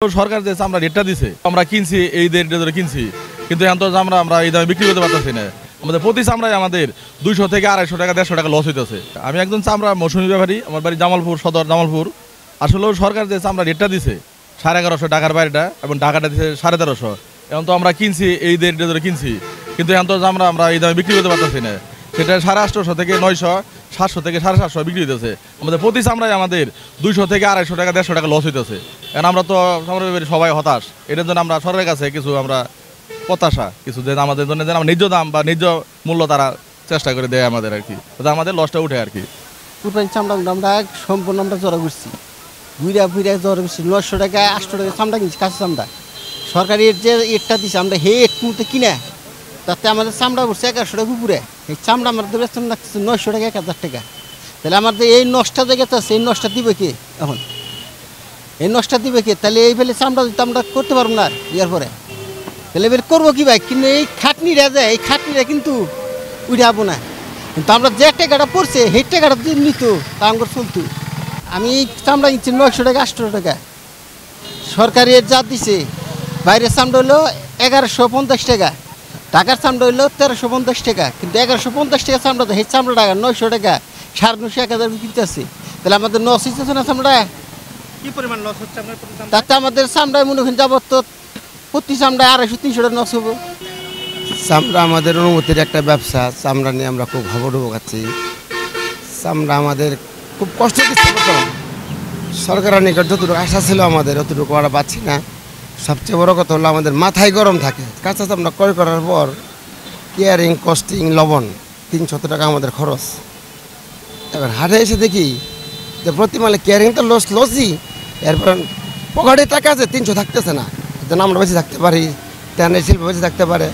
সরকার যে চামড়া রেটটা দিছে আমরা কিনছি এই রেটে ধরে কিনছি, কিন্তু এখন তো আমরা এই দামে বিক্রি করতে পারতেছি না। আমাদের প্রতি চামড়ায় আমাদের 200 থেকে 250 টাকা 150 টাকা লস হইতেছে। আমি একজন চামড়া মৌসুমী ব্যাপারী, আমার বাড়ি জামালপুর, সদর জামালপুর। আসলেও সরকার যে চামড়া রেটটা দিছে 1150 টাকার বাইরেটা এবং ঢাকাটা দিছে 1350। এখন তো আমরা কিনছি এই রেটে ধরে কিনছি, কিন্তু এখন তো আমরা এই দামে বিক্রি করতে পারতেছি না। সেটা 850 থেকে 900, 700 থেকে 750 বিক্রি হইতেছে। আমাদের প্রতি চামড়ায় আমাদের 200 থেকে 250 টাকা 150 টাকা লস হইতেছে। এখন আমরা তো সবাই হতাশ। এটার জন্য আমরা সরকারের কাছে কিছু আমরা প্রত্যাশা কিছু যে আমাদের জন্য যেন ন্যায্য দাম বা ন্যায্য মূল্য তারা চেষ্টা করে দেয় আমাদের আর কি, যাতে আমাদের লসটা উঠে আর কি। কুরবানি চামড়া আমরা সম্পূর্ণ আমরা জড়া করছি, ঘুরে জড়া করছি। 900 টাকা 800 টাকা চামড়া কিনছি, কাঁচা চামড়া। সরকারি যে এটটা দিচ্ছে আমরা হে এট মুহূর্তে কিনে, তাতে আমাদের চামড়া করছে 1100 টাকা উপরে। এই চামড়া আমাদের বেতন লাগছে 900 টাকা 1000 টাকা। তাহলে আমাদের এই নষ্ট জায়গাতে আছে, এই নষ্ট দিবে কে? এখন এই নষ্ট দিবে কে? তাহলে এই ফেলে চামড়া দিতে আমরা করতে পারবো না ইয়ার পরে। তাহলে এবার করবো কি ভাই? কিন্তু এই খাটনিরা যায়, এই খাটনিরা কিন্তু উঠাবো না। কিন্তু আমরা যে টাকাটা পড়ছে সেই টাকাটা যদি নিত তা আমার চলতো। আমি চামড়া কিনছি 900 টাকা 800 টাকা। সরকারি যা দিছে, বাইরের চামড়া হলো 1150 টাকা, ঢাকার চামড়া হইলো 1350 টাকা। কিন্তু 1150 টাকা চামড়া তো সেই চামড়া টাকা 900 টাকা 950 1000 কিনতে আছে। তাহলে আমাদের লস হচ্ছে না চামড়া? কি পরিমাণ লস হচ্ছে আপনার? তাতে আমাদের চামড়ায় মনে করেন যাবত তো প্রতি চামড়ায় 250-300 টাকা লস হবো। চামড়া আমাদের অনুমতির একটা ব্যবসা। চামড়া নিয়ে আমরা খুব হাবুডুবু খাচ্ছি। চামড়া আমাদের খুব কষ্ট দিচ্ছে। সরকারের নিকট যতটুকু আশা ছিল আমাদের অতটুকু আমরা পাচ্ছি না। সবচেয়ে বড় কথা হলো আমাদের মাথায় গরম থাকে। কাঁচা চামড়া ক্রয় করার পর কেয়ারিং, কস্টিং, লবণ 300 টাকা আমাদের খরচ। এবার হাটে এসে দেখি যে প্রতি মালে কেয়ারিং তো লসই, এরপর পকেটে টাকা আছে 300 থাকতেছে না। যেন আমরা বেঁচে থাকতে পারি, তেনের শিল্প বেঁচে থাকতে পারে।